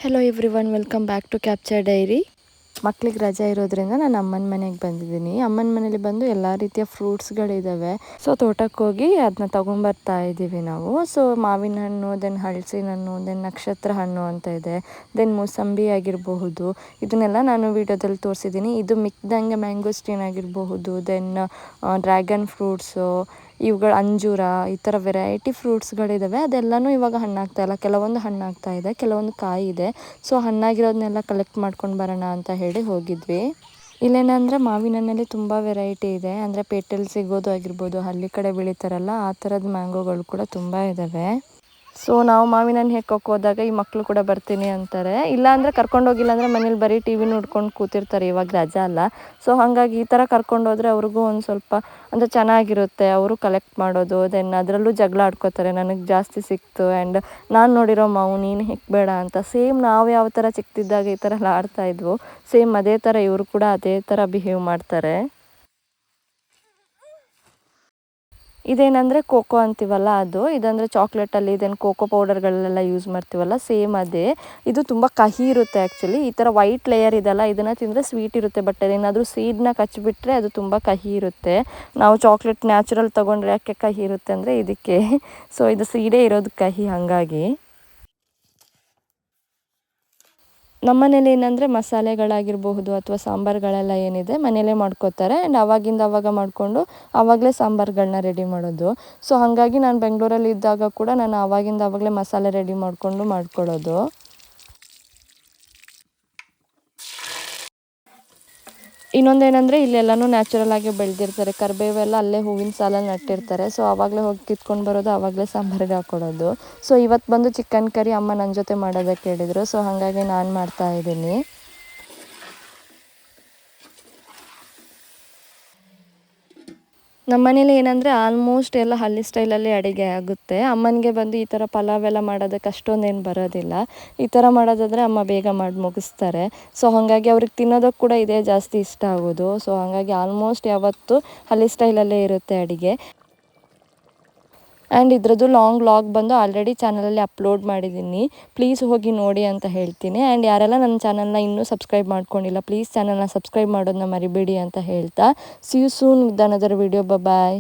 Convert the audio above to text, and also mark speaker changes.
Speaker 1: Hello everyone, welcome back to capture diary. ಮಕ್ಳಿಗೆ ರಜೆ ಇರೋದ್ರಿಂದ ನಾನು ಅಮ್ಮನ ಮನೆಗೆ ಬಂದಿದ್ದೀನಿ. ಅಮ್ಮನ ಮನೇಲಿ ಬಂದು ಎಲ್ಲ ರೀತಿಯ ಫ್ರೂಟ್ಸ್ಗಳಿದ್ದಾವೆ. ಸೊ ತೋಟಕ್ಕೆ ಹೋಗಿ ಅದನ್ನ ತೊಗೊಂಬರ್ತಾ ಇದ್ದೀವಿ ನಾವು. ಸೊ ಮಾವಿನ ಹಣ್ಣು, ದೆನ್ ಹಲಸಿನ ಹಣ್ಣು, ದೆನ್ ನಕ್ಷತ್ರ ಹಣ್ಣು ಅಂತ ಇದೆ, ದೆನ್ ಮೂಸಂಬಿ ಆಗಿರಬಹುದು. ಇದನ್ನೆಲ್ಲ ನಾನು ವಿಡಿಯೋದಲ್ಲಿ ತೋರಿಸಿದ್ದೀನಿ. ಇದು ಮಿಕ್ದಂಗೆ ಮ್ಯಾಂಗೋಸ್ಟೀನ್ ಆಗಿರಬಹುದು, ದೆನ್ ಡ್ರ್ಯಾಗನ್ ಫ್ರೂಟ್ಸು, ಇವುಗಳು ಅಂಜೂರ, ಈ ಥರ ವೆರೈಟಿ ಫ್ರೂಟ್ಸ್ಗಳಿದ್ದಾವೆ. ಅದೆಲ್ಲನೂ ಇವಾಗ ಹಣ್ಣಾಗ್ತಾ ಇಲ್ಲ. ಕೆಲವೊಂದು ಹಣ್ಣಾಗ್ತಾ ಇದೆ, ಕೆಲವೊಂದು ಕಾಯಿ ಇದೆ. ಸೊ ಹಣ್ಣಾಗಿರೋದನ್ನೆಲ್ಲ ಕಲೆಕ್ಟ್ ಮಾಡ್ಕೊಂಡು ಬರೋಣ ಅಂತ ಹೇಳಿ ಹೋಗಿದ್ವಿ. ಇಲ್ಲೇನಂದರೆ ಮಾವಿನ ಹಣ್ಣಲ್ಲಿ ತುಂಬ ವೆರೈಟಿ ಇದೆ. ಅಂದರೆ ಪೇಟೆಯಲ್ಲಿ ಸಿಗೋದು ಆಗಿರ್ಬೋದು, ಹಳ್ಳಿ ಕಡೆ ಬೆಳೀತಾರಲ್ಲ ಆ ಥರದ ಮ್ಯಾಂಗೋಗಳು ಕೂಡ ತುಂಬ ಇದ್ದಾವೆ. ಸೊ ನಾವು ಮಾವಿನ ಹಣ್ಣು ಹೆಕ್ಕೋಕೆ ಹೋದಾಗ ಈ ಮಕ್ಕಳು ಕೂಡ ಬರ್ತೀನಿ ಅಂತಾರೆ. ಇಲ್ಲಾಂದರೆ ಕರ್ಕೊಂಡೋಗಿಲ್ಲ ಅಂದರೆ ಮನೇಲಿ ಬರೀ ಟಿ ವಿ ನೋಡ್ಕೊಂಡು ಕೂತಿರ್ತಾರೆ, ಇವಾಗ ರಜಾ ಅಲ್ಲ. ಸೊ ಹಾಗಾಗಿ ಈ ಥರ ಕರ್ಕೊಂಡೋದ್ರೆ ಅವ್ರಿಗೂ ಒಂದು ಸ್ವಲ್ಪ ಅಂದರೆ ಚೆನ್ನಾಗಿರುತ್ತೆ. ಅವರು ಕಲೆಕ್ಟ್ ಮಾಡೋದು, ದೆನ್ ಅದರಲ್ಲೂ ಜಗಳ ಆಡ್ಕೋತಾರೆ, ನನಗೆ ಜಾಸ್ತಿ ಸಿಕ್ತು ಆ್ಯಂಡ್ ನಾನು ನೋಡಿರೋ ಮಾವು ನೀನು ಹೆಕ್ಬೇಡ ಅಂತ. ಸೇಮ್ ನಾವು ಯಾವ ಥರ ಚಿಕ್ಕದಿದ್ದಾಗ ಈ ಥರ ಎಲ್ಲ ಆಡ್ತಾಯಿದ್ವು, ಸೇಮ್ ಅದೇ ಥರ ಇವರು ಕೂಡ ಅದೇ ಥರ ಬಿಹೇವ್ ಮಾಡ್ತಾರೆ. ಇದೇನಂದರೆ ಕೋಕೋ ಅಂತೀವಲ್ಲ ಅದು. ಇದಂದರೆ ಚಾಕ್ಲೇಟಲ್ಲಿ ಇದನ್ನು ಕೋಕೋ ಪೌಡರ್ಗಳನ್ನೆಲ್ಲ ಯೂಸ್ ಮಾಡ್ತೀವಲ್ಲ, ಸೇಮ್ ಅದೇ. ಇದು ತುಂಬ ಕಹಿ ಇರುತ್ತೆ ಆ್ಯಕ್ಚುಲಿ. ಈ ಥರ ವೈಟ್ ಲೇಯರ್ ಇದೆಲ್ಲ, ಇದನ್ನು ತಿಂದರೆ ಸ್ವೀಟ್ ಇರುತ್ತೆ. ಬಟ್ ಅದೇನಾದರೂ ಸೀಡನ್ನ ಕಚ್ಚಿಬಿಟ್ರೆ ಅದು ತುಂಬ ಕಹಿ ಇರುತ್ತೆ. ನಾವು ಚಾಕ್ಲೇಟ್ ನ್ಯಾಚುರಲ್ ತೊಗೊಂಡ್ರೆ ಯಾಕೆ ಕಹಿ ಇರುತ್ತೆ ಅಂದರೆ ಇದಕ್ಕೆ. ಸೊ ಇದು ಸೀಡೇ ಇರೋದು ಕಹಿ, ಹಾಗಾಗಿ. ನಮ್ಮ ಮನೇಲಿ ಏನಂದರೆ ಮಸಾಲೆಗಳಾಗಿರಬಹುದು ಅಥವಾ ಸಾಂಬಾರುಗಳೆಲ್ಲ ಏನಿದೆ ಮನೇಲೇ ಮಾಡ್ಕೋತಾರೆ. ಆ್ಯಂಡ್ ಆವಾಗಿಂದ ಆವಾಗ ಮಾಡಿಕೊಂಡು ಆವಾಗಲೇ ಸಾಂಬಾರುಗಳನ್ನ ರೆಡಿ ಮಾಡೋದು. ಸೊ ಹಾಗಾಗಿ ನಾನು ಬೆಂಗಳೂರಲ್ಲಿ ಇದ್ದಾಗ ಕೂಡ ನಾನು ಆವಾಗಿಂದ ಆವಾಗಲೇ ಮಸಾಲೆ ರೆಡಿ ಮಾಡಿಕೊಂಡು ಮಾಡ್ಕೊಳ್ಳೋದು. ಇನ್ನೊಂದೇನೆಂದರೆ ಇಲ್ಲೆಲ್ಲನೂ ನ್ಯಾಚುರಲ್ ಆಗಿ ಬೆಳೆದಿರ್ತಾರೆ. ಕರಿಬೇವೆಲ್ಲ ಅಲ್ಲೇ ಹೂವಿನ ಸಾಲಲ್ಲಿ ನಟ್ಟಿರ್ತಾರೆ. ಸೊ ಆವಾಗಲೇ ಹೋಗಿ ಕಿತ್ಕೊಂಡು ಬರೋದು, ಆವಾಗಲೇ ಸಾಂಬಾರಿಗೆ ಹಾಕ್ಕೊಳ್ಳೋದು. ಸೊ ಇವತ್ತು ಬಂದು ಚಿಕನ್ ಕರಿ ಅಮ್ಮ ನನ್ನ ಜೊತೆ ಮಾಡೋದಕ್ಕೆ ಹೇಳಿದರು. ಸೊ ಹಾಗಾಗಿ ನಾನು ಮಾಡ್ತಾಯಿದ್ದೀನಿ. ನಮ್ಮ ಮನೇಲಿ ಏನಂದರೆ ಆಲ್ಮೋಸ್ಟ್ ಎಲ್ಲ ಹಳ್ಳಿ ಸ್ಟೈಲಲ್ಲಿ ಅಡುಗೆ ಆಗುತ್ತೆ. ಅಮ್ಮನಿಗೆ ಬಂದು ಈ ಥರ ಪಲಾವ್ ಎಲ್ಲ ಮಾಡೋದಕ್ಕೆ ಅಷ್ಟೊಂದೇನು ಬರೋದಿಲ್ಲ. ಈ ಥರ ಮಾಡೋದಾದರೆ ಅಮ್ಮ ಬೇಗ ಮಾಡಿ ಮುಗಿಸ್ತಾರೆ. ಸೊ ಹಾಗಾಗಿ ಅವ್ರಿಗೆ ತಿನ್ನೋದಕ್ಕೆ ಕೂಡ ಇದೇ ಜಾಸ್ತಿ ಇಷ್ಟ ಆಗೋದು. ಸೊ ಹಾಗಾಗಿ ಆಲ್ಮೋಸ್ಟ್ ಯಾವತ್ತೂ ಹಳ್ಳಿ ಸ್ಟೈಲಲ್ಲೇ ಇರುತ್ತೆ ಅಡುಗೆ. ಆ್ಯಂಡ್ ಇದ್ರದ್ದು ಲಾಂಗ್ ವ್ಲಾಗ್ ಬಂದು ಆಲ್ರೆಡಿ ಚಾನಲಲ್ಲಿ ಅಪ್ಲೋಡ್ ಮಾಡಿದ್ದೀನಿ, ಪ್ಲೀಸ್ ಹೋಗಿ ನೋಡಿ ಅಂತ ಹೇಳ್ತೀನಿ. ಆ್ಯಂಡ್ ಯಾರೆಲ್ಲ ನನ್ನ ಚಾನಲ್ನ ಇನ್ನೂ ಸಬ್ಸ್ಕ್ರೈಬ್ ಮಾಡ್ಕೊಂಡಿಲ್ಲ, ಪ್ಲೀಸ್ ಚಾನಲ್ನ ಸಬ್ಸ್ಕ್ರೈಬ್ ಮಾಡೋದನ್ನ ಮರಿಬೇಡಿ ಅಂತ ಹೇಳ್ತಾ, see you soon with another video. Bye.